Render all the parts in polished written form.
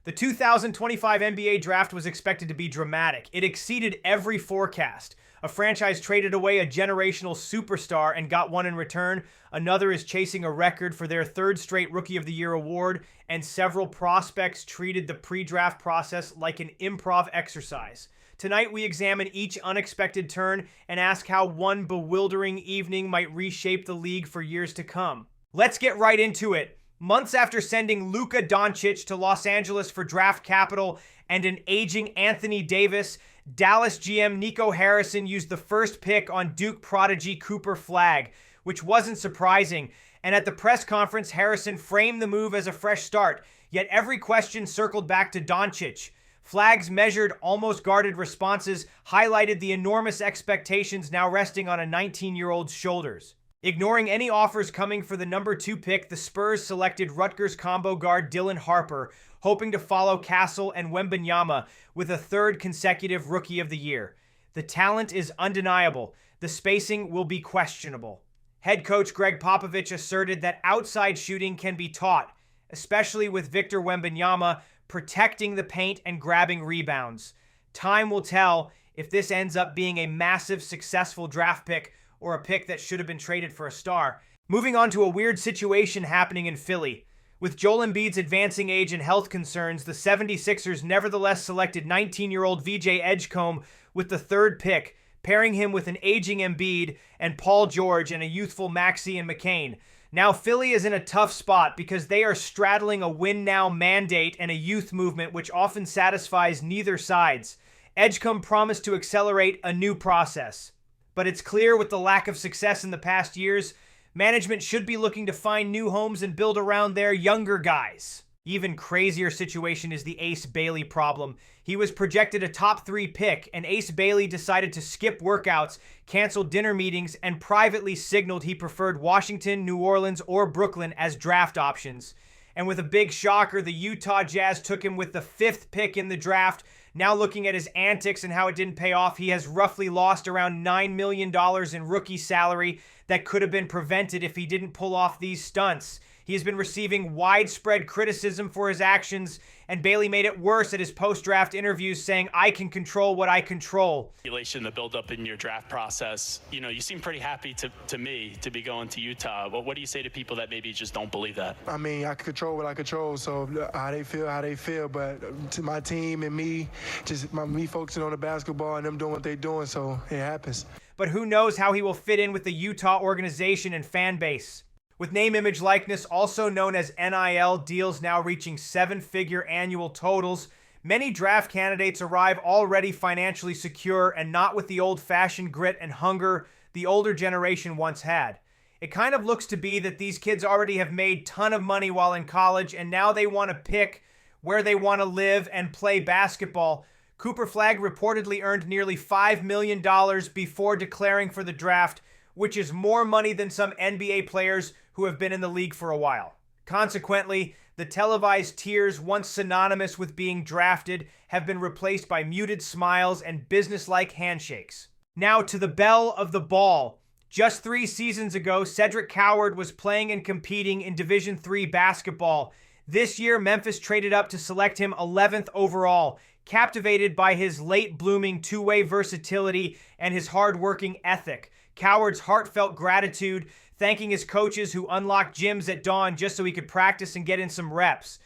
The 2025 NBA draft was expected to be dramatic. It exceeded every forecast. A franchise traded away a generational superstar and got one in return. Another is chasing a record for their third straight Rookie of the Year award, and several prospects treated the pre-draft process like an improv exercise. Tonight, we examine each unexpected turn and ask how one bewildering evening might reshape the league for years to come. Let's get right into it. Months after sending Luka Doncic to Los Angeles for draft capital and an aging Anthony Davis, Dallas GM Nico Harrison used the first pick on Duke prodigy Cooper Flagg, which wasn't surprising. And at the press conference, Harrison framed the move as a fresh start, yet every question circled back to Doncic. Flagg's measured, almost guarded responses highlighted the enormous expectations now resting on a 19-year-old's shoulders. Ignoring any offers coming for the number 2 pick, the Spurs selected Rutgers combo guard Dylan Harper, hoping to follow Castle and Wembanyama with a third consecutive Rookie of the Year. The talent is undeniable. The spacing will be questionable. Head coach Greg Popovich asserted that outside shooting can be taught, especially with Victor Wembanyama protecting the paint and grabbing rebounds. Time will tell if this ends up being a massive, successful draft pick or a pick that should have been traded for a star. Moving on to a weird situation happening in Philly. With Joel Embiid's advancing age and health concerns, the 76ers nevertheless selected 19-year-old VJ Edgecombe with the third pick, pairing him with an aging Embiid and Paul George and a youthful Maxey and McCain. Now Philly is in a tough spot because they are straddling a win-now mandate and a youth movement which often satisfies neither sides. Edgecombe promised to accelerate a new process. But it's clear with the lack of success in the past years, management should be looking to find new homes and build around their younger guys. Even crazier situation is the Ace Bailey problem. He was projected a top 3 pick, and Ace Bailey decided to skip workouts, cancel dinner meetings, and privately signaled he preferred Washington, New Orleans, or Brooklyn as draft options. And with a big shocker, the Utah Jazz took him with the 5th pick in the draft. Now looking at his antics and how it didn't pay off, he has roughly lost around $9 million in rookie salary that could have been prevented if he didn't pull off these stunts. He has been receiving widespread criticism for his actions, and Bailey made it worse at his post-draft interviews, saying, "I can control what I control." The build-up in your draft process, you seem pretty happy to me to be going to Utah. What do you say to people that maybe just don't believe that? I mean, I control what I control, so how they feel. But to my team and me, me focusing on the basketball and them doing what they're doing, so it happens. But who knows how he will fit in with the Utah organization and fan base. With name, image, likeness, also known as NIL, deals now reaching 7-figure annual totals, many draft candidates arrive already financially secure and not with the old-fashioned grit and hunger the older generation once had. It kind of looks to be that these kids already have made a ton of money while in college, and now they want to pick where they want to live and play basketball. Cooper Flagg reportedly earned nearly $5 million before declaring for the draft, which is more money than some NBA players who have been in the league for a while. Consequently, the televised tears once synonymous with being drafted have been replaced by muted smiles and businesslike handshakes. Now to the belle of the ball. Just 3 seasons ago, Cedric Coward was playing and competing in Division III basketball. This year, Memphis traded up to select him 11th overall, captivated by his late-blooming two-way versatility and his hard-working ethic. Coward's heartfelt gratitude, thanking his coaches who unlocked gyms at dawn just so he could practice and get in some reps.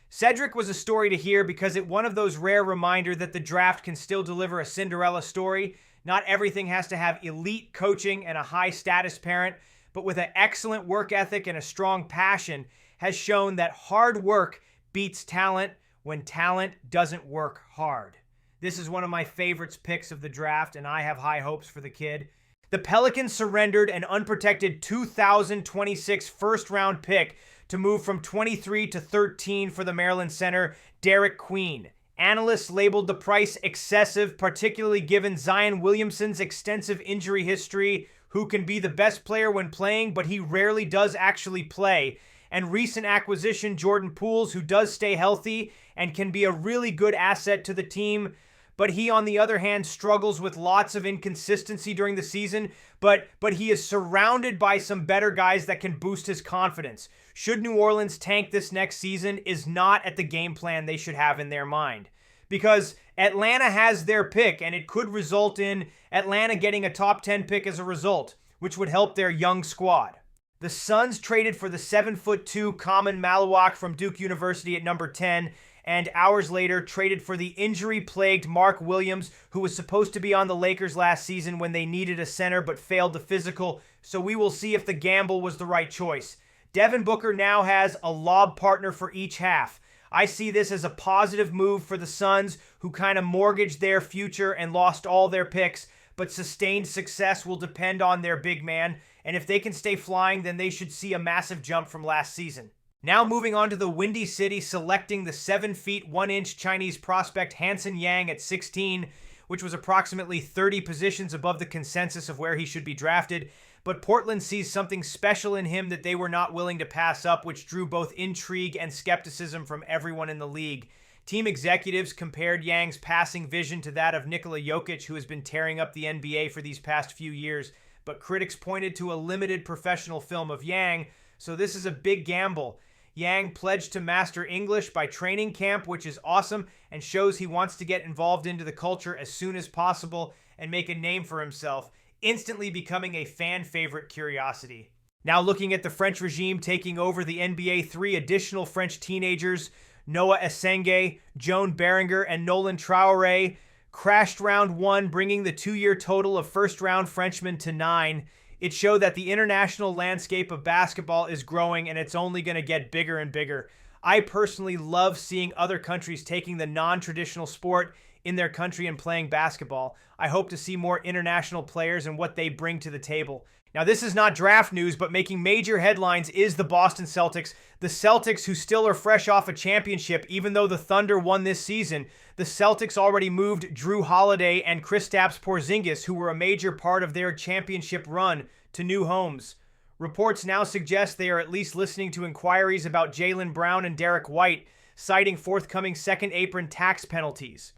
Cedric was a story to hear because it's one of those rare reminders that the draft can still deliver a Cinderella story. Not everything has to have elite coaching and a high-status parent, but with an excellent work ethic and a strong passion, has shown that hard work beats talent when talent doesn't work hard. This is one of my favorites picks of the draft, and I have high hopes for the kid. The Pelicans surrendered an unprotected 2026 first-round pick to move from 23 to 13 for the Maryland center, Derek Queen. Analysts labeled the price excessive, particularly given Zion Williamson's extensive injury history, who can be the best player when playing, but he rarely does actually play, and recent acquisition Jordan Pools, who does stay healthy and can be a really good asset to the team. But he, on the other hand, struggles with lots of inconsistency during the season, but he is surrounded by some better guys that can boost his confidence. should New Orleans tank this next season is not at the game plan they should have in their mind. Because Atlanta has their pick, and it could result in Atlanta getting a top 10 pick as a result, which would help their young squad. The Suns traded for the 7'2" Common Maluak from Duke University at number 10, and hours later traded for the injury-plagued Mark Williams, who was supposed to be on the Lakers last season when they needed a center but failed the physical, so we will see if the gamble was the right choice. Devin Booker now has a lob partner for each half. I see this as a positive move for the Suns, who kind of mortgaged their future and lost all their picks, but sustained success will depend on their big man, and if they can stay flying, then they should see a massive jump from last season. Now moving on to the Windy City, selecting the 7 feet 1 inch Chinese prospect Hansen Yang at 16, which was approximately 30 positions above the consensus of where he should be drafted. But Portland sees something special in him that they were not willing to pass up, which drew both intrigue and skepticism from everyone in the league. Team executives compared Yang's passing vision to that of Nikola Jokic, who has been tearing up the NBA for these past few years, but critics pointed to a limited professional film of Yang, so this is a big gamble. Yang pledged to master English by training camp, which is awesome and shows he wants to get involved into the culture as soon as possible and make a name for himself, instantly becoming a fan favorite curiosity. Now looking at the French regime taking over the NBA, 3 additional French teenagers, Noah Essenge, Joan Berenger, and Nolan Traoré, crashed round 1, bringing the 2-year total of first-round Frenchmen to 9. It showed that the international landscape of basketball is growing, and it's only going to get bigger and bigger. I personally love seeing other countries taking the non-traditional sport in their country and playing basketball. I hope to see more international players and what they bring to the table. Now, this is not draft news, but making major headlines is the Boston Celtics. The Celtics, who still are fresh off a championship, even though the Thunder won this season. The Celtics already moved Drew Holiday and Kristaps Porzingis, who were a major part of their championship run, to new homes. Reports now suggest they are at least listening to inquiries about Jaylen Brown and Derek White, citing forthcoming second apron tax penalties.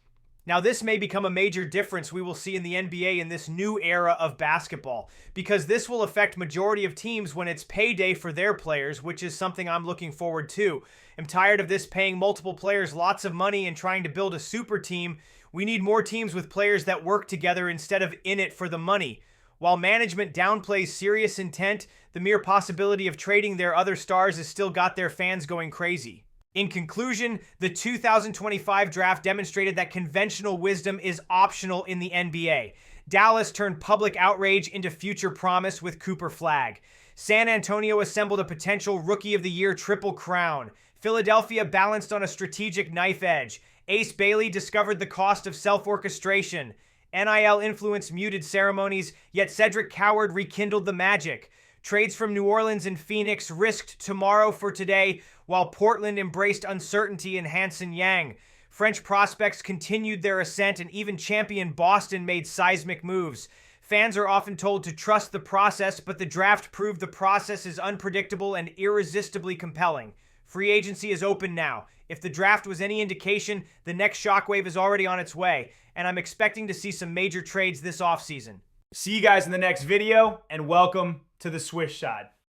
Now, this may become a major difference we will see in the NBA in this new era of basketball, because this will affect majority of teams when it's payday for their players, which is something I'm looking forward to. I'm tired of this paying multiple players lots of money and trying to build a super team. We need more teams with players that work together instead of in it for the money. While management downplays serious intent, the mere possibility of trading their other stars has still got their fans going crazy. In conclusion, the 2025 draft demonstrated that conventional wisdom is optional in the NBA. Dallas turned public outrage into future promise with Cooper Flagg. San Antonio assembled a potential Rookie of the Year triple crown. Philadelphia balanced on a strategic knife edge. Ace Bailey discovered the cost of self-orchestration. NIL influence muted ceremonies, yet Cedric Coward rekindled the magic. Trades from New Orleans and Phoenix risked tomorrow for today, while Portland embraced uncertainty in Hansen Yang. French prospects continued their ascent, and even champion Boston made seismic moves. Fans are often told to trust the process, but the draft proved the process is unpredictable and irresistibly compelling. Free agency is open now. If the draft was any indication, the next shockwave is already on its way, and I'm expecting to see some major trades this offseason. See you guys in the next video, and welcome to the Swish Shot.